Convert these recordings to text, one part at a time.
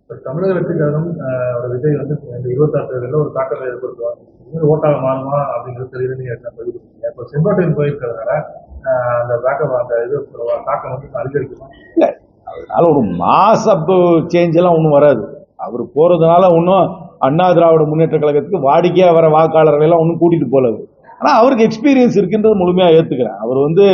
தமிழக வெற்றிக்காரரும் விஜய் வந்து இந்த 26 தேர்தலில் ஒரு தாக்கத்தை ஏற்படுத்துவார். ஓட்டாக மாறுமா அப்படிங்கிறது தெரியுது. நீங்க பதிவு கொடுத்தீங்க. இப்போ செங்கோட்டையன் போயிருக்கிறதுனால அந்த பேக்கப் அந்த இது தாக்கம் வந்து அதிகரிக்குமா? இல்லை, அதனால ஒரு மாஸ் அப் சேஞ்ச் எல்லாம் ஒன்றும் வராது. அவர் போறதுனால ஒன்றும் அண்ணா திராவிட முன்னேற்ற கழகத்துக்கு வாடிக்கையா வர வாக்காளர்கள் எல்லாம் ஒன்றும் கூட்டிட்டு போலது. ஆனா அவருக்கு எக்ஸ்பீரியன்ஸ் இருக்குன்றது முழுமையா ஏத்துக்கிறேன். அவர் வந்து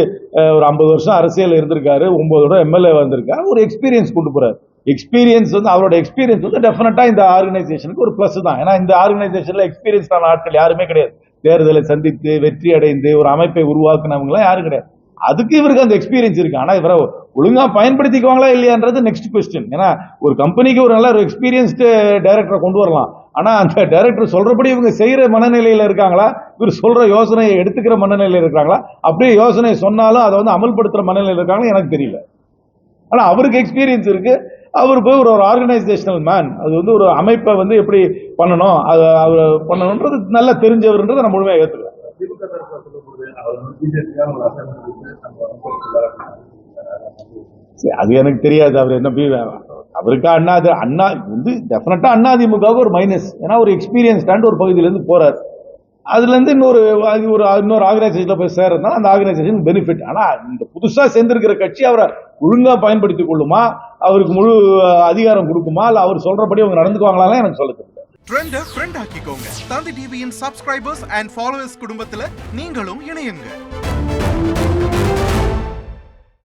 ஒரு 50 வருஷம் அரசியல் இருந்திருக்காரு, 9 தடவை எம்எல்ஏ வந்திருக்காரு, ஒரு எக்ஸ்பீரியன்ஸ் கொண்டு போறாரு. எக்ஸ்பீரியன்ஸ் வந்து அவரோட எக்ஸ்பீரியன்ஸ் வந்து டெஃபினட்டா இந்த ஆர்கனைசேஷனுக்கு ஒரு பிளஸ் தான். ஏன்னா இந்த ஆர்கனைசேஷன்ல எக்ஸ்பீரியன்ஸான ஆட்கள் யாருமே கிடையாது. தேர்தலை சந்தித்து வெற்றி அடைந்து ஒரு அமைப்பை உருவாக்குனவங்க எல்லாம் யாரும் கிடையாது. அதுக்கு இவருக்கு அந்த எக்ஸ்பீரியன்ஸ் இருக்கு. ஆனா இவரை ஒழுங்கா பயன்படுத்திக்குவாங்களா இல்லையான்றது நெக்ஸ்ட் கொஸ்டின். ஏன்னா ஒரு கம்பெனிக்கு ஒரு நல்ல ஒரு எக்ஸ்பீரியன்ஸ்டு டைரக்டரை கொண்டு வரலாம். ஆனா அந்த டைரக்டர் சொல்றபடி இவங்க செய்யற மனநிலையில இருக்காங்களா, இவர் சொல்ற யோசனையை எடுத்துக்கிற மனநிலையில இருக்காங்களா, அப்படியே யோசனை சொன்னாலும் அதை வந்து அமல்படுத்துற மனநிலையில இருக்காங்களா எனக்கு தெரியல. ஆனா அவருக்கு எக்ஸ்பீரியன்ஸ் இருக்கு. அவர் போய் ஒரு ஆர்கனைசேஷனல் மேன். அது வந்து ஒரு அமைப்பை வந்து எப்படி பண்ணணும், அது அவர் பண்ணணும்ன்றது நல்லா தெரிஞ்சவர்ன்றதை நான் முழுமையாக ஏற்றுக்கிறேன். அது எனக்கு தெரியாது. அவர் என்ன அவருக்கு அண்ணா வந்து டெஃபினட்டா அதிமுகவுக்கு ஒரு மைனஸ். ஏன்னா ஒரு எக்ஸ்பீரியன்ஸ் ஒரு பகுதியிலேருந்து போறாரு. அதுல இருந்து இன்னொரு ஆர்கனைசேஷன்ல போய் சேர்றதுனால அந்த ஆர்கனைசேஷன் பெனிஃபிட். ஆனா இந்த புதுசா சேர்ந்திருக்கிற கட்சி அவரை ஒழுங்கா பயன்படுத்திக் கொள்ளுமா, அவருக்கு முழு அதிகாரம் கொடுக்குமா, இல்ல அவர் சொல்றபடி அவங்க நடந்துக்குவாங்களா எனக்கு சொல்ல தெரியல. ட்ரெண்ட ஃப்ரெண்ட் ஆக்கிக்கோங்க. தந்தி டிவியின் சப்ஸ்கிரைபர்ஸ் அண்ட் ஃபாலோவர்ஸ் குடும்பத்துல நீங்களும் இணையுங்க.